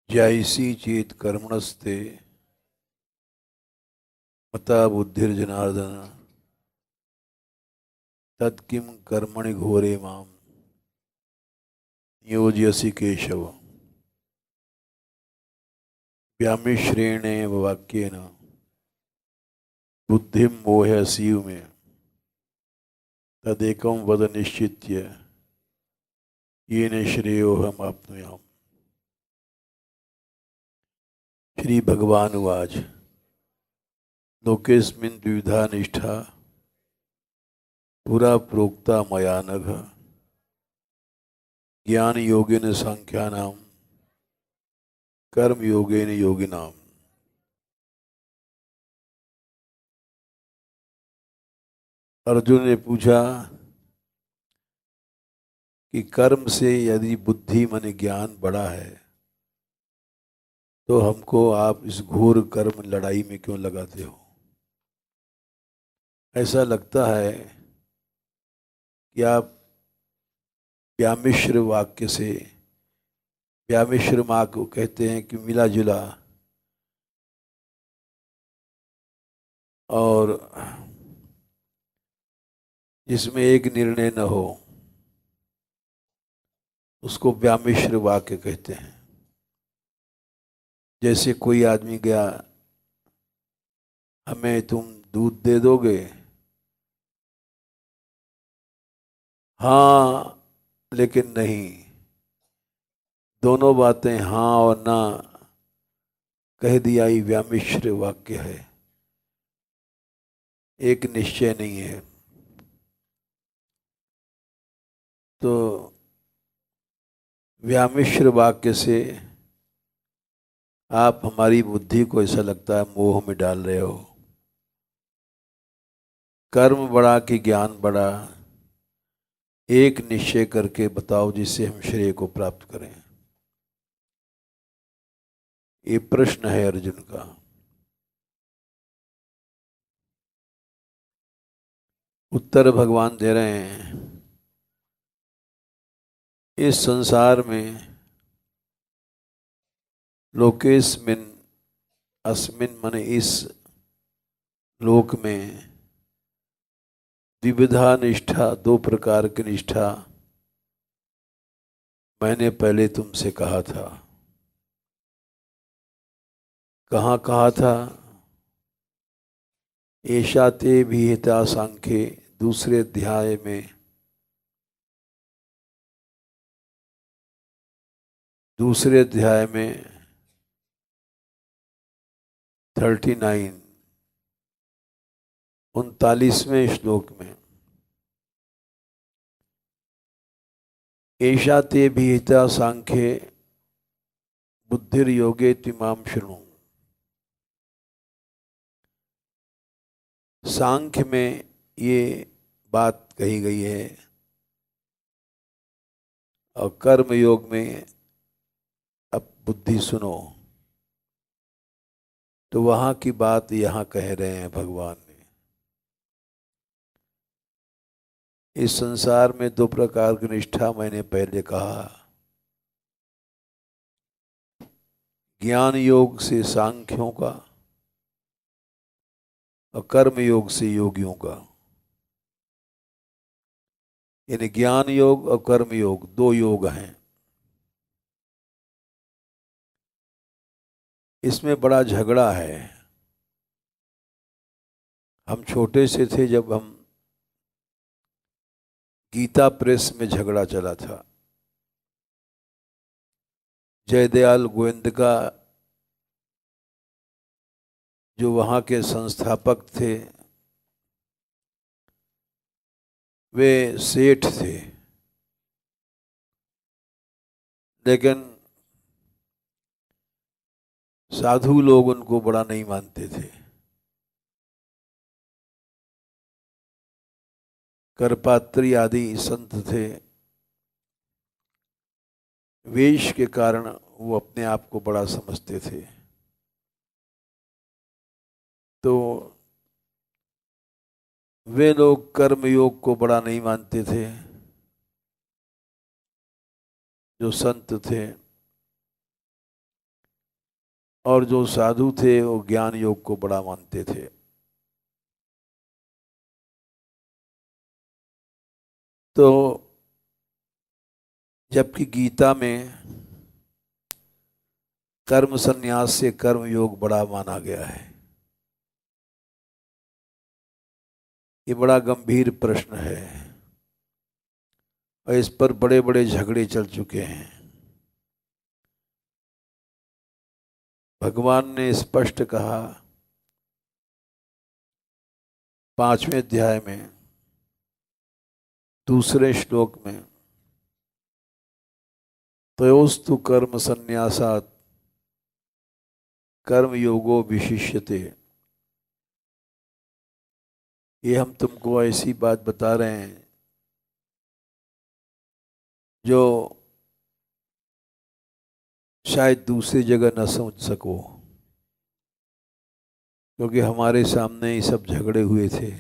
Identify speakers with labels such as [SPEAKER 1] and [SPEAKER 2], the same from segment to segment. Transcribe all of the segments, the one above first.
[SPEAKER 1] जैसी चेत कर्मणस्ते मता बुद्धिर्जनार्दन तत्किं कर्मणि घोरे मां नियोजयसि केशव। व्यामिश्रेणेव वाक्येन बुद्धिं मोहयसीव में तदेकं वद निश्चित्य येन श्रेयोहम आप्नुयाम्। श्री भगवान उवाच लोकेस्मिन् द्विविधा निष्ठा पुरा प्रोक्ता मया नघ ज्ञान योगेन सांख्यानां कर्म योगेन योगिनाम्। अर्जुन ने पूछा कि कर्म से यदि बुद्धि मन ज्ञान बड़ा है तो हमको आप इस घोर कर्म लड़ाई में क्यों लगाते हो। ऐसा लगता है कि आप व्यामिश्र वाक्य से, व्यामिश्र माँ को कहते हैं कि मिला जुला और जिसमें एक निर्णय न हो उसको व्यामिश्र वाक्य कहते हैं। जैसे कोई आदमी गया, हमें तुम दूध दे दोगे? हाँ लेकिन नहीं। दोनों बातें हाँ और ना कह दिया ही व्यामिश्र वाक्य है, एक निश्चय नहीं है। तो व्यामिश्र वाक्य से आप हमारी बुद्धि को ऐसा लगता है मोह में डाल रहे हो। कर्म बड़ा कि ज्ञान बड़ा, एक निश्चय करके बताओ जिससे हम श्रेय को प्राप्त करें। ये प्रश्न है अर्जुन का। उत्तर भगवान दे रहे हैं, इस संसार में लोकेस्मिन अस्मिन मन इस लोक में द्विविधा निष्ठा, दो प्रकार की निष्ठा मैंने पहले तुमसे कहा था। कहाँ कहा था? एषा ते विहिता सांख्ये, दूसरे अध्याय में, दूसरे अध्याय में 39 39वें श्लोक में। एषा ते विहिता सांख्ये बुद्धिर्योगे तिमां शृणु। सांख्य में ये बात कही गई है और कर्म योग में अब बुद्धि सुनो। तो वहां की बात यहाँ कह रहे हैं भगवान ने। इस संसार में दो प्रकार की निष्ठा मैंने पहले कहा, ज्ञान योग से सांख्यों का और कर्म योग से योगियों का। यानी ज्ञान योग और कर्म योग दो योग हैं। इसमें बड़ा झगड़ा है। हम छोटे से थे जब हम गीता प्रेस में झगड़ा चला था। जयदयाल गोविंदका जो वहाँ के संस्थापक थे वे सेठ थे, लेकिन साधु लोग उनको बड़ा नहीं मानते थे। करपात्री आदि संत थे, वेश के कारण वो अपने आप को बड़ा समझते थे। तो वे लोग कर्म योग को बड़ा नहीं मानते थे। जो संत थे और जो साधु थे वो ज्ञान योग को बड़ा मानते थे। तो जबकि गीता में कर्म संन्यास से कर्म योग बड़ा माना गया है। ये बड़ा गंभीर प्रश्न है और इस पर बड़े बड़े झगड़े चल चुके हैं। भगवान ने स्पष्ट कहा 5वें अध्याय में दूसरे श्लोक में, तयोस्तु कर्म संन्यासात् कर्म योगो विशिष्यते। ये हम तुमको ऐसी बात बता रहे हैं जो शायद दूसरी जगह न समझ सको, क्योंकि हमारे सामने ये सब झगड़े हुए थे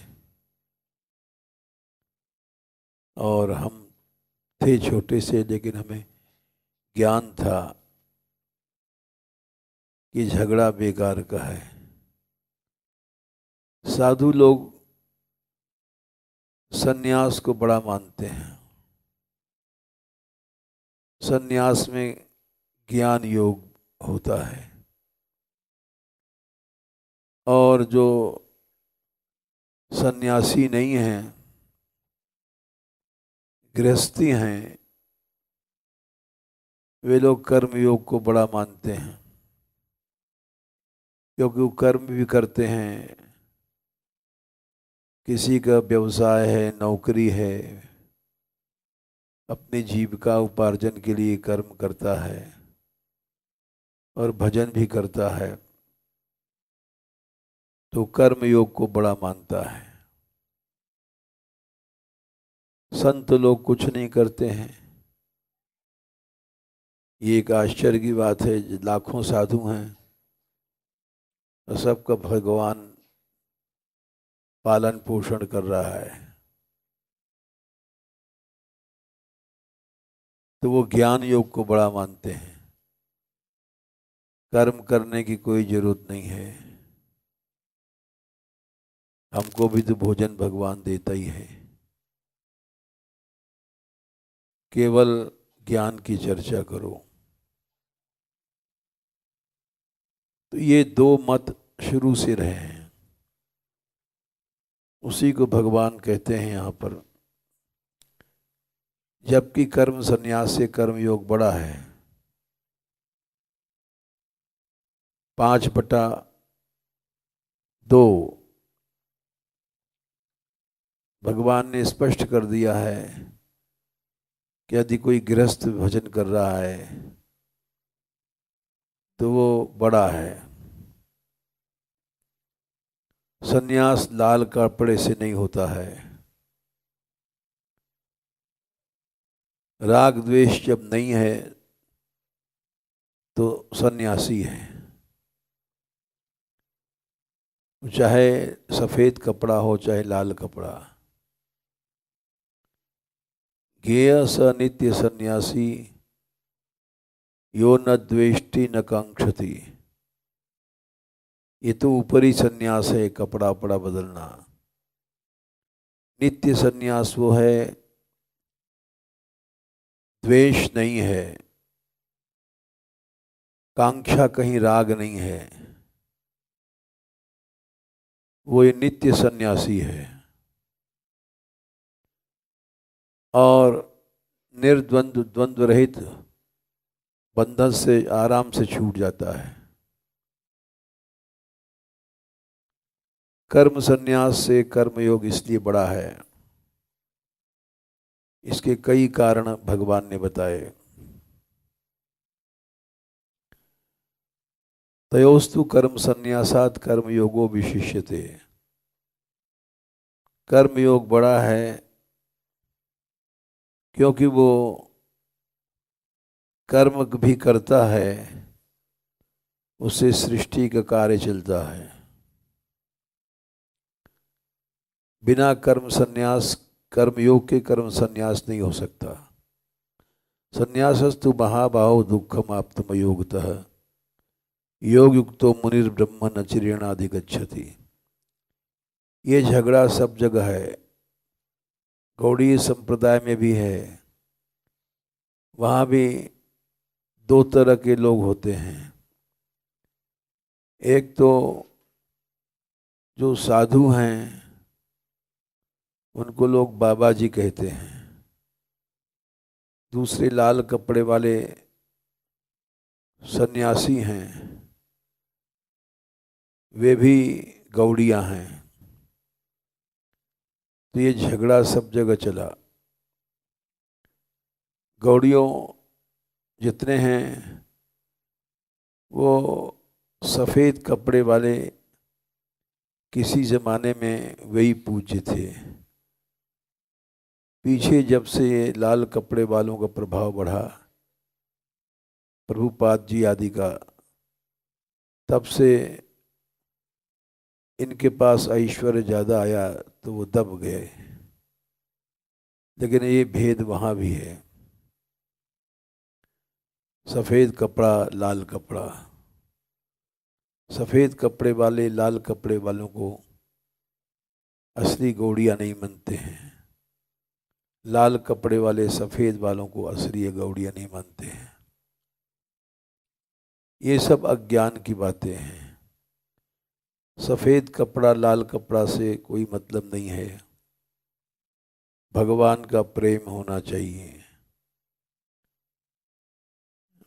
[SPEAKER 1] और हम थे छोटे से, लेकिन हमें ज्ञान था कि झगड़ा बेकार का है। साधु लोग सन्यास को बड़ा मानते हैं। सन्यास में ज्ञान योग होता है और जो सन्यासी नहीं हैं, गृहस्थी हैं, वे लोग कर्म योग को बड़ा मानते हैं, क्योंकि वो कर्म भी करते हैं। किसी का व्यवसाय है, नौकरी है, अपनी जीविका उपार्जन के लिए कर्म करता है और भजन भी करता है, तो कर्म योग को बड़ा मानता है। संत लोग कुछ नहीं करते हैं। ये एक आश्चर्य की बात है, लाखों साधु हैं और सबका भगवान पालन पोषण कर रहा है, तो वो ज्ञान योग को बड़ा मानते हैं। कर्म करने की कोई जरूरत नहीं है, हमको भी तो भोजन भगवान देता ही है। केवल ज्ञान की चर्चा करो। तो ये दो मत शुरू से रहे हैं, उसी को भगवान कहते हैं यहाँ पर। जबकि कर्म संन्यास से कर्म योग बड़ा है। 5/2 भगवान ने स्पष्ट कर दिया है कि यदि कोई गृहस्थ भजन कर रहा है तो वो बड़ा है। संन्यास लाल कपड़े से नहीं होता है। राग द्वेष जब नहीं है तो सन्यासी है। चाहे सफेद कपड़ा हो चाहे लाल कपड़ा। ज्ञेय स नित्य सन्यासी यो न द्वेष्टि न कांक्षति। ये तो ऊपरी सन्यास है, कपड़ा उपड़ा बदलना। नित्य सन्यास वो है, द्वेष नहीं है, कांक्षा कहीं राग नहीं है, वो ये नित्य सन्यासी है और निर्द्वंद्व द्वंद्व रहित बंधन से आराम से छूट जाता है। कर्म संन्यास से कर्मयोग इसलिए बड़ा है, इसके कई कारण भगवान ने बताए। तयोस्तु कर्म संन्यासात् कर्मयोगो विशिष्यते। कर्मयोग बड़ा है क्योंकि वो कर्म भी करता है, उससे सृष्टि का कार्य चलता है। बिना कर्म संन्यास, कर्मयोग के कर्म संन्यास नहीं हो सकता। संन्यासस्तु महाबाहो दुःखम आप्तमयोगतः योग युक्तो मुनिर्ब्रह्म न चिरेणाधिगच्छति। ये झगड़ा सब जगह है, गौड़ीय संप्रदाय में भी है। वहाँ भी दो तरह के लोग होते हैं। एक तो जो साधु हैं उनको लोग बाबा जी कहते हैं। दूसरे लाल कपड़े वाले सन्यासी हैं, वे भी गौड़िया हैं। तो ये झगड़ा सब जगह चला। गौड़ियों जितने हैं वो सफ़ेद कपड़े वाले किसी ज़माने में वही पूज्य थे। पीछे जब से ये लाल कपड़े वालों का प्रभाव बढ़ा, प्रभुपाद जी आदि का, तब से इनके पास ऐश्वर्य ज़्यादा आया तो वो दब गए। लेकिन ये भेद वहाँ भी है। सफ़ेद कपड़ा, लाल कपड़ा। सफ़ेद कपड़े वाले लाल कपड़े वालों को असली गौड़िया नहीं मानते हैं। लाल कपड़े वाले सफ़ेद वालों को असली गौड़िया नहीं मानते हैं। ये सब अज्ञान की बातें हैं। सफ़ेद कपड़ा लाल कपड़ा से कोई मतलब नहीं है। भगवान का प्रेम होना चाहिए।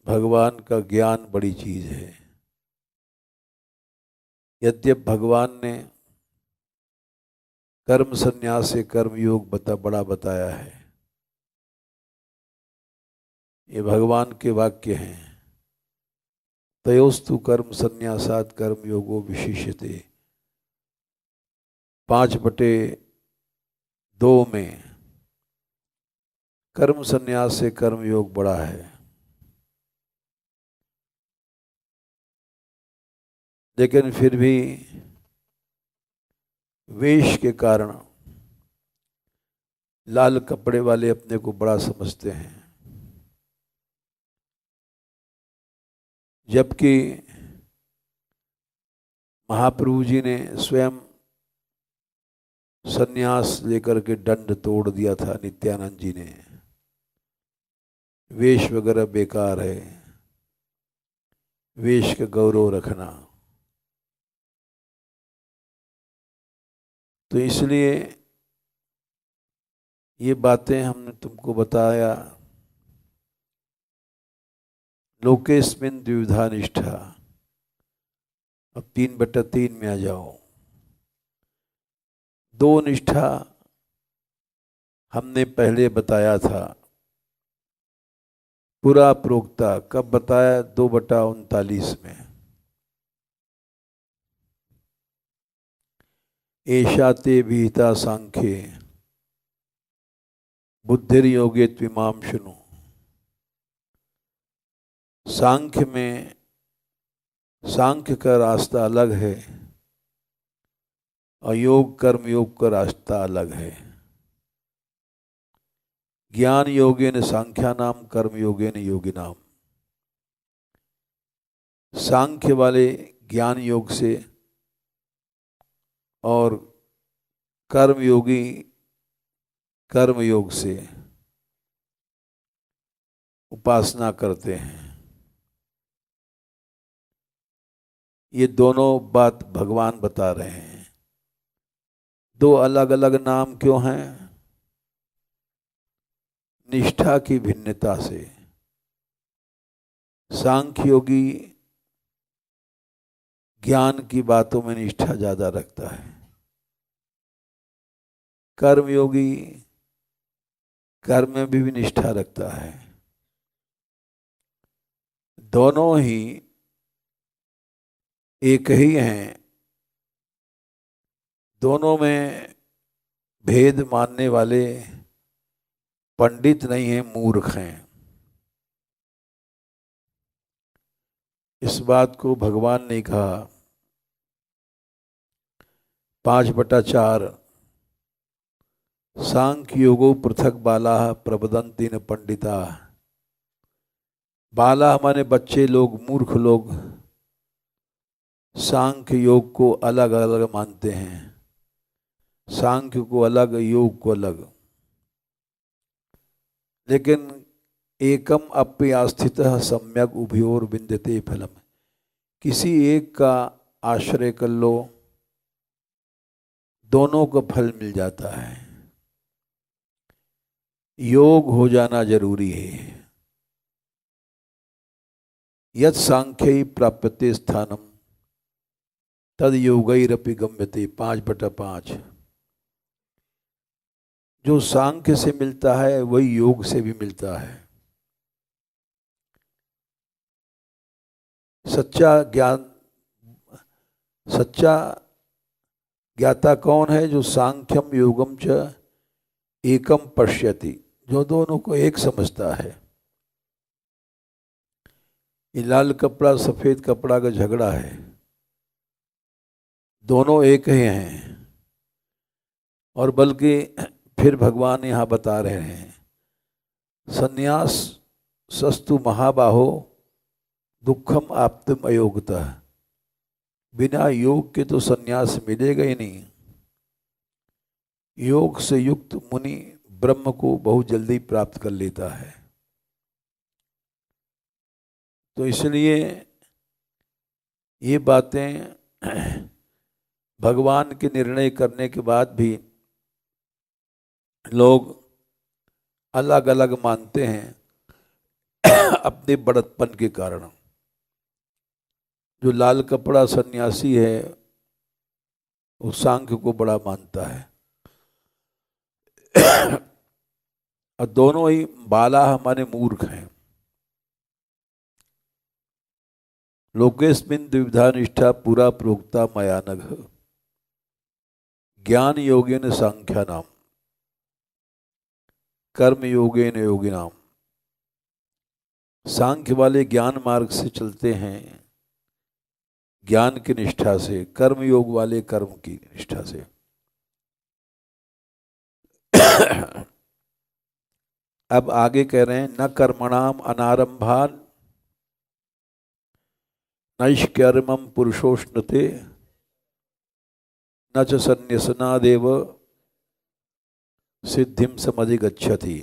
[SPEAKER 1] भगवान का ज्ञान बड़ी चीज़ है। यद्यप भगवान ने कर्म संन्यास से कर्म योग बड़ा बताया है। ये भगवान के वाक्य हैं। तयोस्तु कर्म संन्यासात् कर्म योगो विशिष्यते। 5/2 में कर्म संन्यास से कर्म योग बड़ा है। लेकिन फिर भी वेश के कारण लाल कपड़े वाले अपने को बड़ा समझते हैं, जबकि महाप्रभु जी ने स्वयं सन्यास लेकर के दंड तोड़ दिया था। नित्यानंद जी ने, वेश वगैरह बेकार है, वेश का गौरव रखना। तो इसलिए ये बातें हमने तुमको बताया। लोकेस्मिन् द्विविधा निष्ठा। अब 3/3 में आ जाओ। 2 निष्ठा हमने पहले बताया था। पूरा प्रोक्ता कब बताया? 2/39 में। एषा ते विहिता सांख्ये बुद्धिर्योगे त्विमाम शृणु। सांख्य में, सांख्य का रास्ता अलग है और योग कर्म योग का रास्ता अलग है। ज्ञान योगेन सांख्यानाम कर्म योगेन योगिनाम। सांख्य वाले ज्ञान योग से और कर्म योगी कर्म योग से उपासना करते हैं। ये दोनों बात भगवान बता रहे हैं। 2 अलग अलग नाम क्यों हैं? निष्ठा की भिन्नता से। सांख्य योगी ज्ञान की बातों में निष्ठा ज्यादा रखता है। कर्मयोगी कर्म में भी निष्ठा रखता है। दोनों ही एक ही हैं। दोनों में भेद मानने वाले पंडित नहीं हैं, मूर्ख हैं। इस बात को भगवान ने कहा 5/4। सांख्य योगो पृथक बाला प्रवदन्ति न पंडिता। बाला माने बच्चे लोग, मूर्ख लोग सांख्य योग को अलग अलग मानते हैं, सांख्य को अलग, योग को अलग। लेकिन एकम अप्यास्थितः सम्यक उभयोर विंदते फलम, किसी एक का आश्रय कर लो, दोनों को फल मिल जाता है। योग हो जाना जरूरी है। यत् सांख्यै प्राप्यते स्थानम तद योगैरपि गम्यते, 5/5। जो सांख्य से मिलता है वही योग से भी मिलता है। सच्चा ज्ञान, सच्चा ज्ञाता कौन है? जो सांख्यम योगम च एकम पश्यति, जो दोनों को एक समझता है। ये लाल कपड़ा सफेद कपड़ा का झगड़ा है, दोनों एक ही हैं। और बल्कि फिर भगवान यहाँ बता रहे हैं, संन्यास सस्तु महाबाहो दुखम आप्तम अयोगतः, बिना योग के तो संन्यास मिलेगा ही नहीं। योग से युक्त मुनि ब्रह्म को बहुत जल्दी प्राप्त कर लेता है। तो इसलिए ये बातें भगवान के निर्णय करने के बाद भी लोग अलग अलग मानते हैं अपने बड़प्पन के कारण। जो लाल कपड़ा सन्यासी है वो सांख्य को बड़ा मानता है और दोनों ही बाला हमारे मूर्ख हैं। लोकेस्मिन् द्विविधा निष्ठा पुरा प्रोक्ता मयानघ, ज्ञान योगेन सांख्यानाम कर्म योगेन योगिनाम। सांख्य वाले ज्ञान मार्ग से चलते हैं, ज्ञान की निष्ठा से, कर्म योग वाले कर्म की निष्ठा से। अब आगे कह रहे हैं, न कर्मणाम अनारंभान नैष्कर्मं पुरुषोष्णुते न च सन्न्यसनादेव सिद्धिम समधिगच्छति।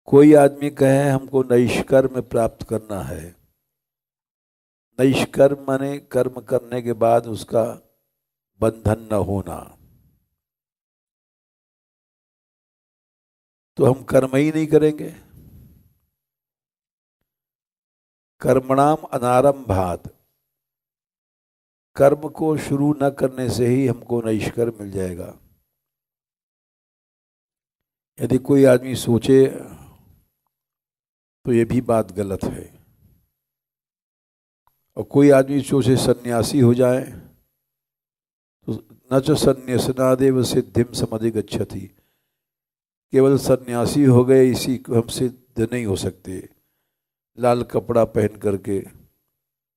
[SPEAKER 1] कोई आदमी कहे हमको नैष्कर्म प्राप्त करना है, नैष्कर्म माने कर्म करने के बाद उसका बंधन न होना, तो हम कर्म ही नहीं करेंगे। कर्मणाम अनारंभात, कर्म को शुरू न करने से ही हमको नैष्कर्म मिल जाएगा। यदि कोई आदमी सोचे तो ये भी बात गलत है। और कोई आदमी सोचे सन्यासी हो जाए तो न च सन्न्यसनादेव सिद्धिम समधिगच्छति, केवल सन्यासी हो गए इसी को हम सिद्ध नहीं हो सकते। लाल कपड़ा पहन करके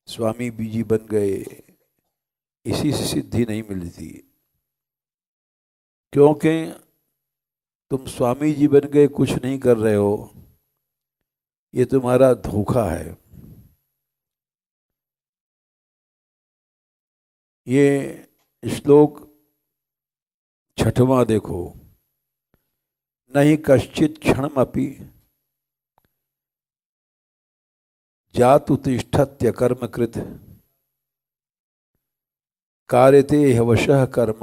[SPEAKER 1] स्वामी बीजी बन गए, इसी से सिद्धि नहीं मिलती। क्योंकि तुम स्वामी जी बन गए, कुछ नहीं कर रहे हो, ये तुम्हारा धोखा है। ये श्लोक 6वां देखो, नहीं कश्चित क्षणमपि जातुतिष्ठत्य कर्मकृत कार्यते ह्यवशः कर्म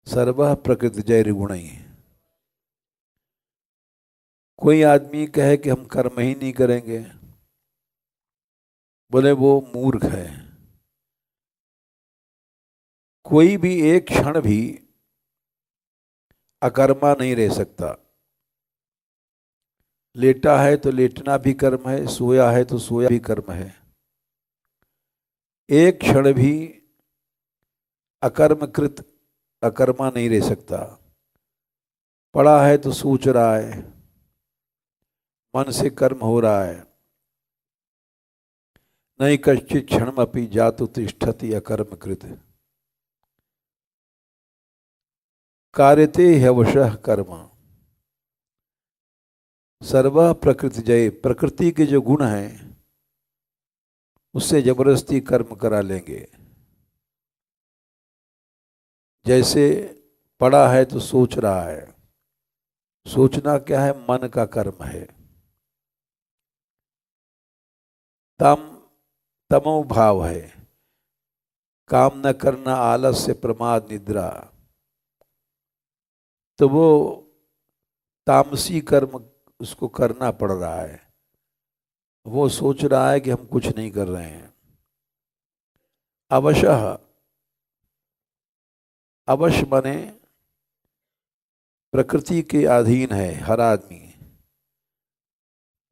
[SPEAKER 1] सर्वः प्रकृतिजैर्गुणैः। कोई आदमी कहे कि हम कर्म ही नहीं करेंगे, बोले वो मूर्ख है। कोई भी एक क्षण भी अकर्मा नहीं रह सकता। लेटा है तो लेटना भी कर्म है, सोया है तो सोया भी कर्म है। एक क्षण भी अकर्मकृत अकर्मा नहीं रह सकता। पड़ा है तो सोच रहा है, मन से कर्म हो रहा है। नहीं कश्चित् क्षणमपि जातु तिष्ठति अकर्मकृत कार्यते ह्यवशः कर्म सर्व प्रकृति जय। प्रकृति के जो गुण हैं उससे जबरदस्ती कर्म करा लेंगे। जैसे पढ़ा है तो सोच रहा है, सोचना क्या है? मन का कर्म है। तम तमो भाव है, काम न करना, आलस्य, प्रमाद, निद्रा, तो वो तामसी कर्म उसको करना पड़ रहा है। वो सोच रहा है कि हम कुछ नहीं कर रहे हैं। अवशः, अवश्य माने प्रकृति के अधीन है हर आदमी।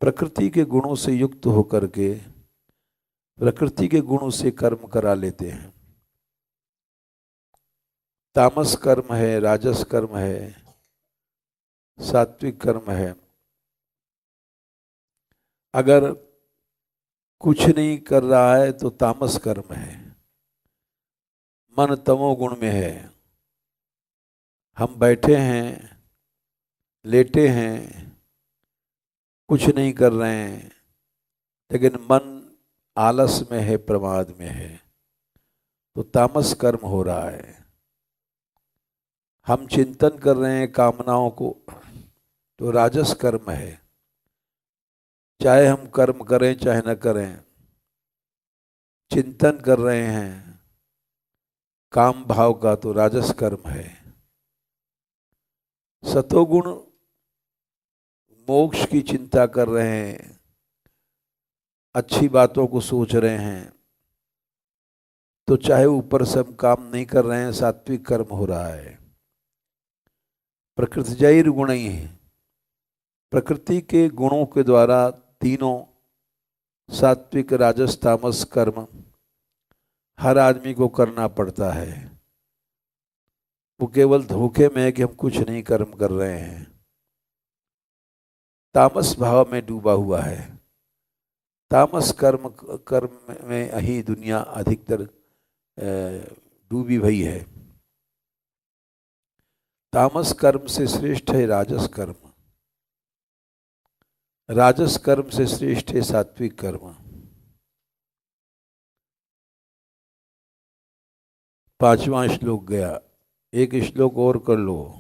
[SPEAKER 1] प्रकृति के गुणों से युक्त होकर के प्रकृति के गुणों से कर्म करा लेते हैं। तामस कर्म है, राजस कर्म है, सात्विक कर्म है। अगर कुछ नहीं कर रहा है तो तामस कर्म है, मन तमोगुण में है। हम बैठे हैं, लेटे हैं, कुछ नहीं कर रहे हैं, लेकिन मन आलस में है, प्रमाद में है, तो तामस कर्म हो रहा है। हम चिंतन कर रहे हैं कामनाओं को, तो राजस कर्म है। चाहे हम कर्म करें चाहे न करें, चिंतन कर रहे हैं काम भाव का, तो राजस कर्म है। सतोगुण मोक्ष की चिंता कर रहे हैं, अच्छी बातों को सोच रहे हैं, तो चाहे ऊपर से हम काम नहीं कर रहे हैं, सात्विक कर्म हो रहा है। प्रकृतिजैर गुण ही है, प्रकृति के गुणों के द्वारा तीनों सात्विक, राजस, तामस कर्म हर आदमी को करना पड़ता है। वो केवल धोखे में है कि हम कुछ नहीं कर्म कर रहे हैं, तामस भाव में डूबा हुआ है। तामस कर्म कर्म में ही दुनिया अधिकतर डूबी हुई है। तामस कर्म से श्रेष्ठ है राजस कर्म, राजस कर्म से श्रेष्ठ है सात्विक कर्म। 5वां श्लोक गया, एक श्लोक और कर लो।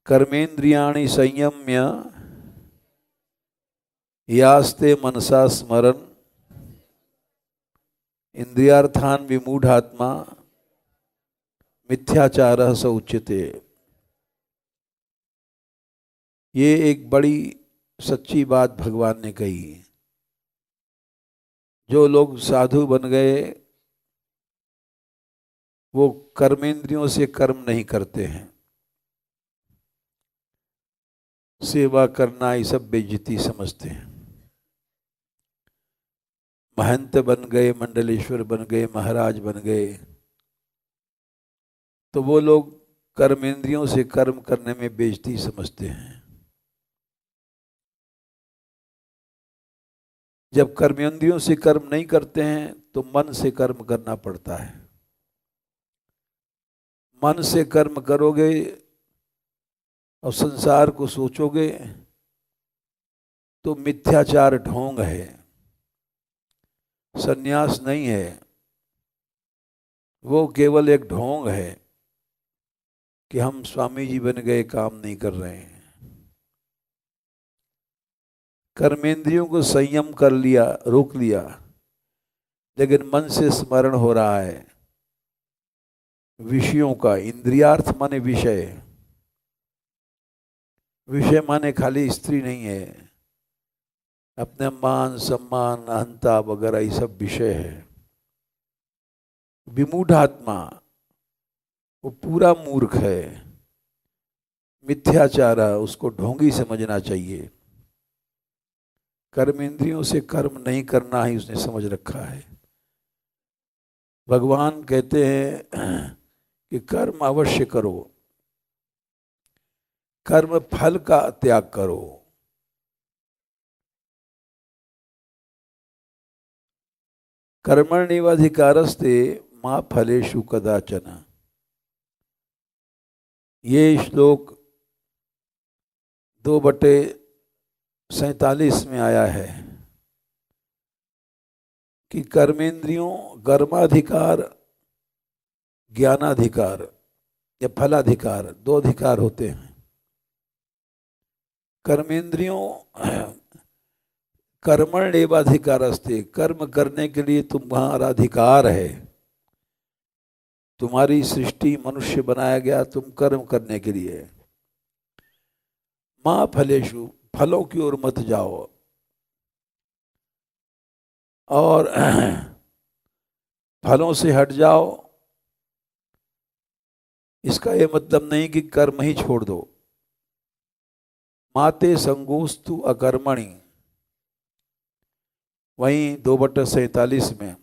[SPEAKER 1] कर्मेंद्रियाणि संयम्य यास्ते मनसा स्मरन् इंद्रियार्थान विमूढ़ात्मा मिथ्याचारः स उच्यते। ये एक बड़ी सच्ची बात भगवान ने कही। जो लोग साधु बन गए वो कर्मेंद्रियों से कर्म नहीं करते हैं। सेवा करना ये सब बेइज्जती समझते हैं। महंत बन गए, मंडलेश्वर बन गए, महाराज बन गए, तो वो लोग कर्मेंद्रियों से कर्म करने में बेइज्जती समझते हैं। जब कर्मेंद्रियों से कर्म नहीं करते हैं तो मन से कर्म करना पड़ता है। मन से कर्म करोगे और संसार को सोचोगे तो मिथ्याचार ढोंग है, सन्यास नहीं है। वो केवल एक ढोंग है कि हम स्वामी जी बन गए, काम नहीं कर रहे हैं। कर्मेंद्रियों को संयम कर लिया, रोक लिया, लेकिन मन से स्मरण हो रहा है विषयों का। इंद्रियार्थ माने विषय, विषय माने खाली स्त्री नहीं है, अपने मान सम्मान अहंता वगैरह ये सब विषय है। विमूढ़ात्मा वो पूरा मूर्ख है, मिथ्याचार, उसको ढोंगी समझना चाहिए। कर्मेंद्रियों से कर्म नहीं करना ही उसने समझ रखा है। भगवान कहते हैं कि कर्म अवश्य करो, कर्म फल का त्याग करो। कर्मण्येवाधिकारस्ते मा फलेषु कदाचन। ये श्लोक 2/47 में आया है। कि कर्मेंद्रियों, कर्माधिकार, ज्ञानाधिकार या फलाधिकार, दो अधिकार होते हैं। कर्मेंद्रियों कर्मण्येवाधिकार अस्ति, कर्म करने के लिए तुम्हारा अधिकार है। तुम्हारी सृष्टि मनुष्य बनाया गया तुम कर्म करने के लिए। मां फलेषु, फलों की ओर मत जाओ। और फलों से हट जाओ, इसका ये मतलब नहीं कि कर्म ही छोड़ दो। माते संगोस्तु अकर्मणि, वहीं 2/47 में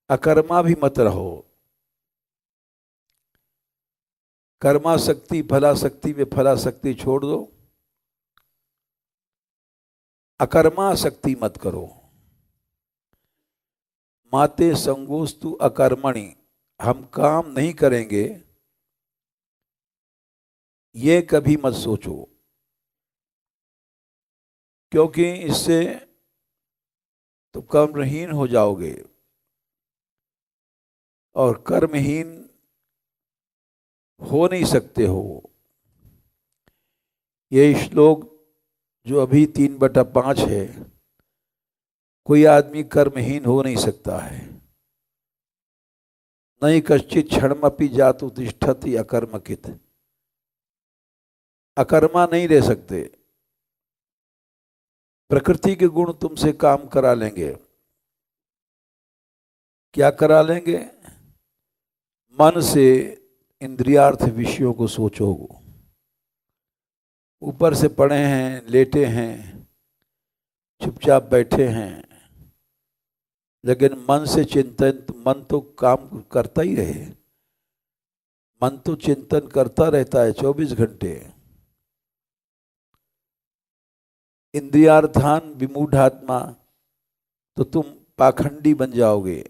[SPEAKER 1] अकर्मा भी मत रहो। कर्माशक्ति फलाशक्ति में फलाशक्ति छोड़ दो, अकर्माशक्ति मत करो। माते संगोस्तु अकर्मणि, हम काम नहीं करेंगे ये कभी मत सोचो, क्योंकि इससे तो कर्महीन हो जाओगे और कर्महीन हो नहीं सकते हो। ये श्लोक जो अभी 3/5 है, कोई आदमी कर्महीन हो नहीं सकता है। नहीं कश्चित क्षणमपि जातु तिष्ठति अकर्मकित, अकर्मा नहीं रह सकते। प्रकृति के गुण तुमसे काम करा लेंगे। क्या करा लेंगे? मन से इंद्रियार्थ विषयों को सोचो। ऊपर से पड़े हैं, लेटे हैं, चुपचाप बैठे हैं, लेकिन मन से चिंतन, मन तो काम करता ही रहे। मन तो चिंतन करता रहता है 24 घंटे। इंद्रियार्थान विमूढ़ात्मा, तो तुम पाखंडी बन जाओगे।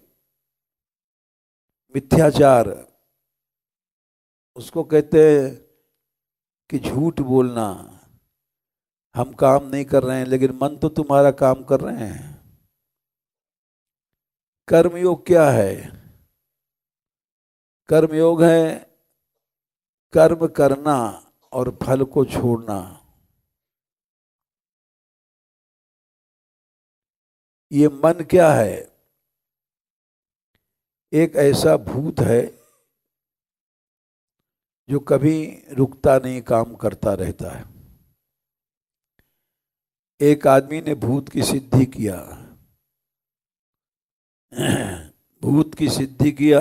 [SPEAKER 1] मिथ्याचार, उसको कहते हैं कि झूठ बोलना। हम काम नहीं कर रहे हैं लेकिन मन तो तुम्हारा काम कर रहे हैं। कर्मयोग क्या है? कर्मयोग है कर्म करना और फल को छोड़ना। ये मन क्या है? एक ऐसा भूत है जो कभी रुकता नहीं, काम करता रहता है। एक आदमी ने भूत की सिद्धि किया, भूत की सिद्धि किया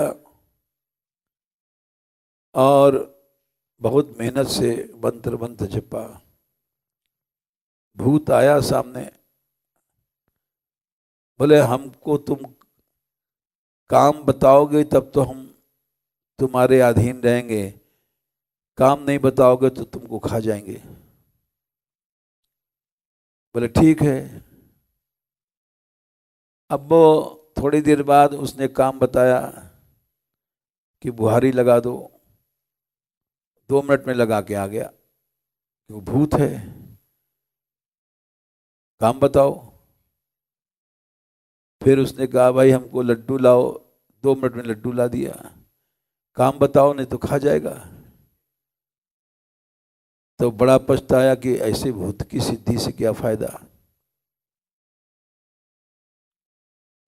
[SPEAKER 1] और बहुत मेहनत से मंत्र मंत्र जपा। भूत आया सामने, बोले हमको तुम काम बताओगे तब तो हम तुम्हारे अधीन रहेंगे, काम नहीं बताओगे तो तुमको खा जाएंगे। बोले ठीक है। अब वो थोड़ी देर बाद उसने काम बताया कि बुहारी लगा दो। 2 मिनट में लगा के आ गया। वो भूत है। काम बताओ। फिर उसने कहा भाई हमको लड्डू लाओ। 2 मिनट में लड्डू ला दिया। काम बताओ नहीं तो खा जाएगा। तो बड़ा पछताया कि ऐसे भूत की सिद्धि से क्या फायदा।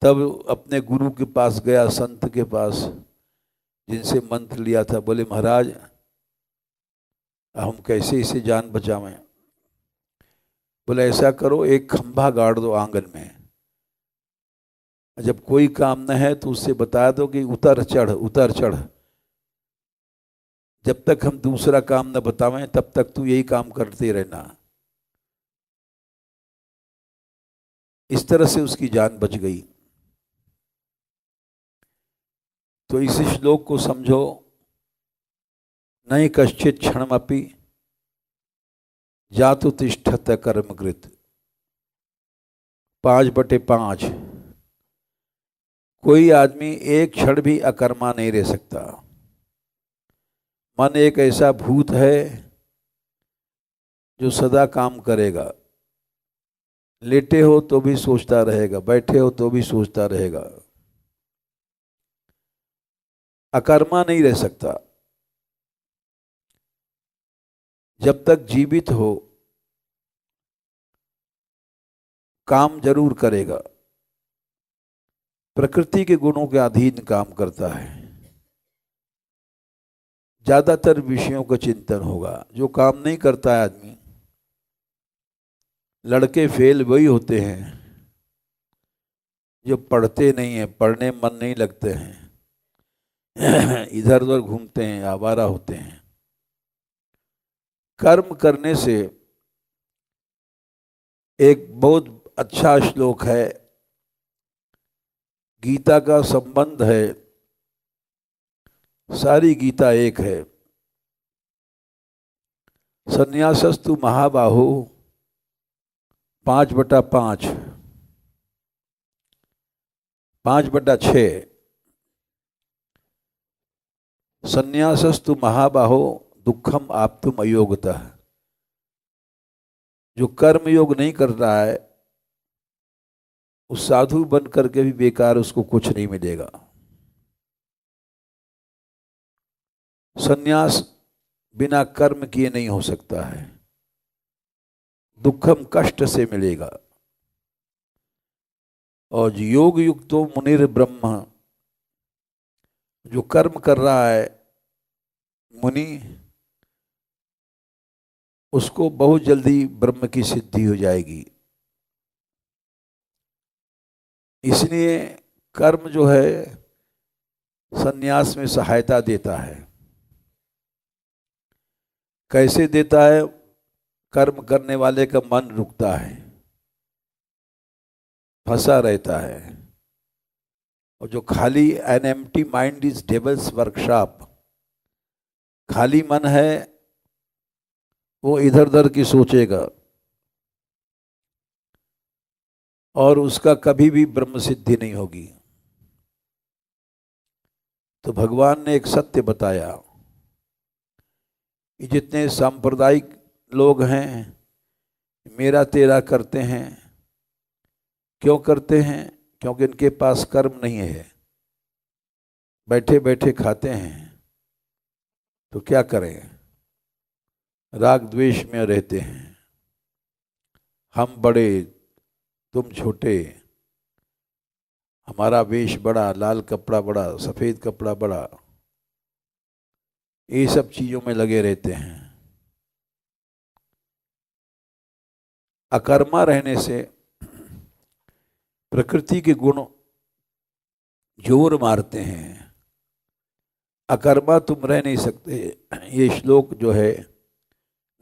[SPEAKER 1] तब अपने गुरु के पास गया, संत के पास जिनसे मंत्र लिया था। बोले महाराज हम कैसे इसे जान बचावें? बोले ऐसा करो, एक खंभा गाड़ दो आंगन में। जब कोई काम न है तो उससे बता दो कि उतर चढ़ उतर चढ़। जब तक हम दूसरा काम न बतावें तब तक तू यही काम करते रहना। इस तरह से उसकी जान बच गई। तो इस श्लोक को समझो। नहीं कश्चित क्षणमपि जातु तिष्ठत कर्मकृत। 5/5। कोई आदमी एक क्षण भी अकर्मा नहीं रह सकता। मन एक ऐसा भूत है जो सदा काम करेगा, लेटे हो तो भी सोचता रहेगा, बैठे हो तो भी सोचता रहेगा। अकर्मा नहीं रह सकता। जब तक जीवित हो काम जरूर करेगा, प्रकृति के गुणों के अधीन काम करता है। ज्यादातर विषयों का चिंतन होगा। जो काम नहीं करता है आदमी, लड़के फेल वही होते हैं जो पढ़ते नहीं हैं, पढ़ने मन नहीं लगते हैं, इधर उधर घूमते हैं, आवारा होते हैं। कर्म करने से एक बहुत अच्छा श्लोक है, गीता का संबंध है, सारी गीता एक है। संन्यासस्तु महाबाहो 5/5, 5/6। संन्यासस्तु महाबाहो दुखम आप्तुम अयोगतः। जो कर्म योग नहीं कर रहा है, उस साधु बन करके भी बेकार, उसको कुछ नहीं मिलेगा। संन्यास बिना कर्म किए नहीं हो सकता है, दुखम कष्ट से मिलेगा। और योग युक्तो मुनिर ब्रह्म, जो कर्म कर रहा है मुनि, उसको बहुत जल्दी ब्रह्म की सिद्धि हो जाएगी। इसलिए कर्म जो है संन्यास में सहायता देता है। कैसे देता है? कर्म करने वाले का मन रुकता है, फंसा रहता है। और जो खाली an empty mind is devils workshop, खाली मन है वो इधर उधर की सोचेगा और उसका कभी भी ब्रह्म सिद्धि नहीं होगी। तो भगवान ने एक सत्य बताया कि जितने सांप्रदायिक लोग हैं मेरा तेरा करते हैं, क्यों करते हैं? क्योंकि इनके पास कर्म नहीं है, बैठे बैठे खाते हैं। तो क्या करें? राग द्वेष में रहते हैं। हम बड़े, तुम छोटे, हमारा वेश बड़ा, लाल कपड़ा बड़ा, सफेद कपड़ा बड़ा, ये सब चीजों में लगे रहते हैं। अकर्मा रहने से प्रकृति के गुण जोर मारते हैं। अकर्मा तुम रह नहीं सकते। ये श्लोक जो है,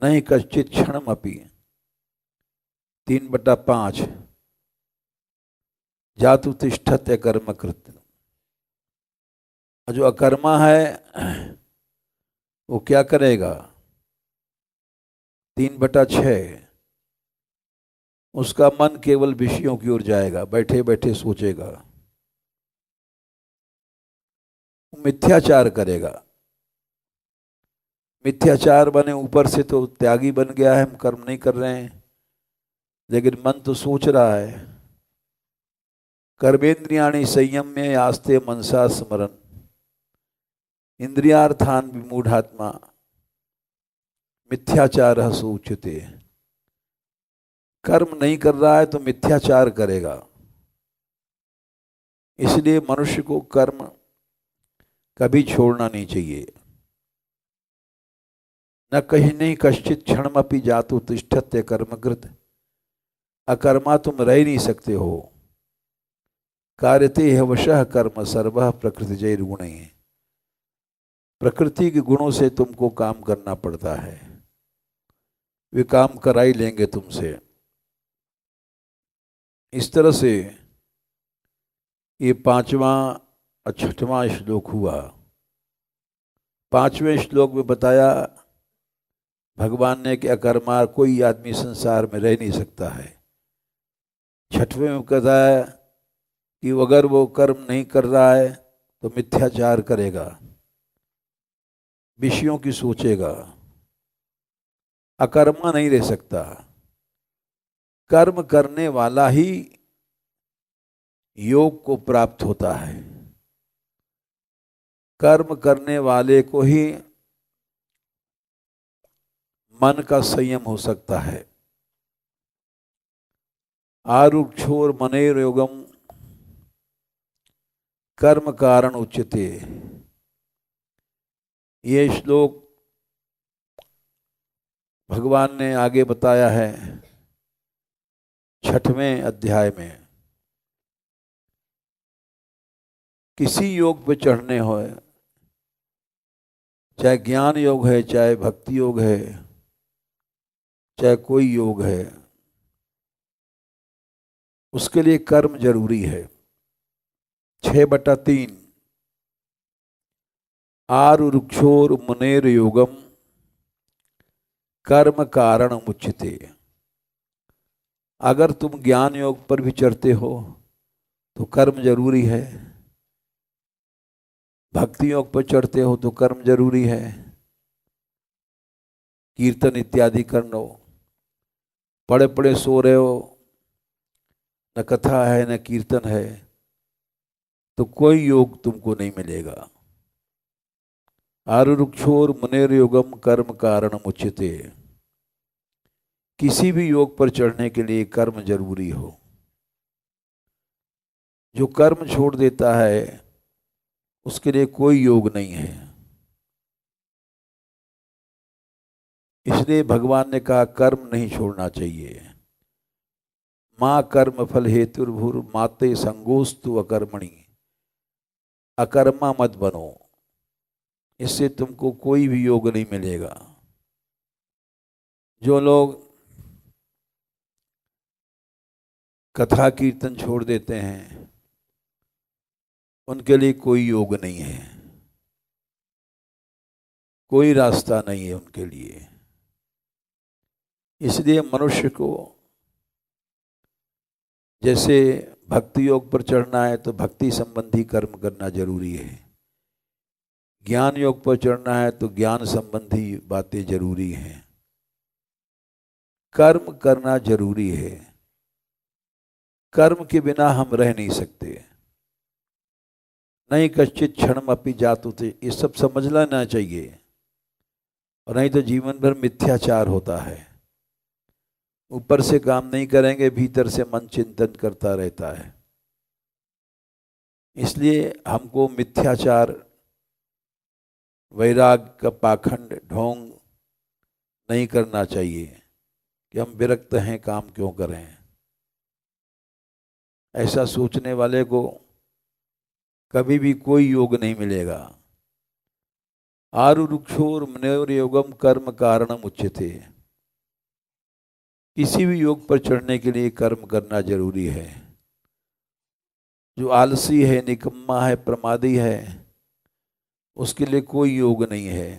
[SPEAKER 1] नहीं कश्चित क्षणम अपि, 3/5, जातु तिष्ठत्य कर्म कृत। जो अकर्मा है वो क्या करेगा? 3/6, उसका मन केवल विषयों की ओर जाएगा, बैठे बैठे सोचेगा, मिथ्याचार करेगा। मिथ्याचार बने ऊपर से तो त्यागी बन गया है, हम कर्म नहीं कर रहे हैं, लेकिन मन तो सोच रहा है। कर्मेंद्रियाणि संयम्य आस्ते मनसा स्मरण, इंद्रियार्थान विमूढ़ात्मा मिथ्याचार सूच्यते। कर्म नहीं कर रहा है तो मिथ्याचार करेगा। इसलिए मनुष्य को कर्म कभी छोड़ना नहीं चाहिए। न कहीं नहीं कश्चित क्षणमपि जातु तिष्ठत्य कर्मकृत। अकर्मा तुम रह नहीं सकते हो। कार्यते है वशः कर्म सर्वः प्रकृतिजैर गुणैः। प्रकृति के गुणों से तुमको काम करना पड़ता है, वे काम करा ही लेंगे तुमसे। इस तरह से ये 5वां और 6वां श्लोक हुआ। 5वें श्लोक में बताया भगवान ने कि अकर्मा कोई आदमी संसार में रह नहीं सकता है। 6वें में कहता है कि अगर वो कर्म नहीं कर रहा है तो मिथ्याचार करेगा, विषयों की सोचेगा, अकर्मा नहीं रह सकता। कर्म करने वाला ही योग को प्राप्त होता है। कर्म करने वाले को ही मन का संयम हो सकता है। आरुक्षोर मनेर योगम कर्म कारण उच्यते। ये श्लोक भगवान ने आगे बताया है 6वें अध्याय में। किसी योग पे चढ़ने हो, चाहे ज्ञान योग है, चाहे भक्ति योग है, चाहे कोई योग है, उसके लिए कर्म जरूरी है। 6/3 आरुक्षोर मुनेर योगम कर्म कारण मुच्यते। अगर तुम ज्ञान योग पर भी चढ़ते हो तो कर्म जरूरी है, भक्ति योग पर चढ़ते हो तो कर्म जरूरी है, कीर्तन इत्यादि करना हो, पड़े पड़े सो रहे हो, न कथा है न कीर्तन है, तो कोई योग तुमको नहीं मिलेगा। आरुक्षोर मुनेर योगम कर्म कारण उच्यते। किसी भी योग पर चढ़ने के लिए कर्म जरूरी हो। जो कर्म छोड़ देता है उसके लिए कोई योग नहीं है। इसलिए भगवान ने कहा कर्म नहीं छोड़ना चाहिए। माँ कर्म फल हेतुर्भुर माते संगोस्तु अकर्मणि। अकर्मा मत बनो, इससे तुमको कोई भी योग नहीं मिलेगा। जो लोग कथा कीर्तन छोड़ देते हैं उनके लिए कोई योग नहीं है, कोई रास्ता नहीं है उनके लिए। इसलिए मनुष्य को जैसे भक्ति योग पर चढ़ना है तो भक्ति संबंधी कर्म करना जरूरी है, ज्ञान योग पर चढ़ना है तो ज्ञान संबंधी बातें जरूरी हैं। कर्म करना जरूरी है। कर्म के बिना हम रह नहीं सकते। नहीं कश्चित क्षणम अपि जातुते, ये सब समझ लेना चाहिए, और नहीं तो जीवन भर मिथ्याचार होता है। ऊपर से काम नहीं करेंगे, भीतर से मन चिंतन करता रहता है। इसलिए हमको मिथ्याचार, वैराग का पाखंड, ढोंग नहीं करना चाहिए कि हम विरक्त हैं, काम क्यों करें। ऐसा सोचने वाले को कभी भी कोई योग नहीं मिलेगा। आरुक्षोर मुनेर योगम कर्म कारणम उच्यते। किसी भी योग पर चढ़ने के लिए कर्म करना जरूरी है। जो आलसी है, निकम्मा है, प्रमादी है, उसके लिए कोई योग नहीं है।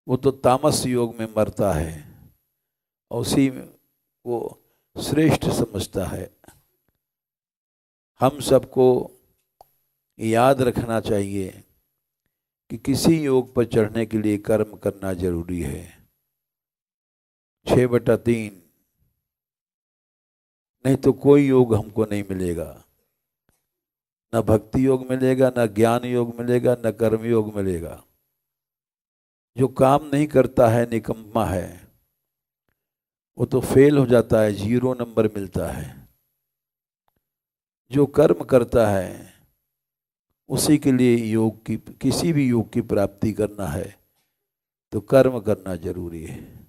[SPEAKER 1] वो तो तामस योग में मरता है और उसी को श्रेष्ठ समझता है। हम सबको याद रखना चाहिए कि किसी योग पर चढ़ने के लिए कर्म करना जरूरी है। 6/3 नहीं तो कोई योग हमको नहीं मिलेगा। न भक्ति योग मिलेगा, न ज्ञान योग मिलेगा, न कर्म योग मिलेगा। जो काम नहीं करता है, निकम्मा है, वो तो फेल हो जाता है, 0 नंबर मिलता है। जो कर्म करता है उसी के लिए योग की, किसी भी योग की प्राप्ति करना है तो कर्म करना जरूरी है।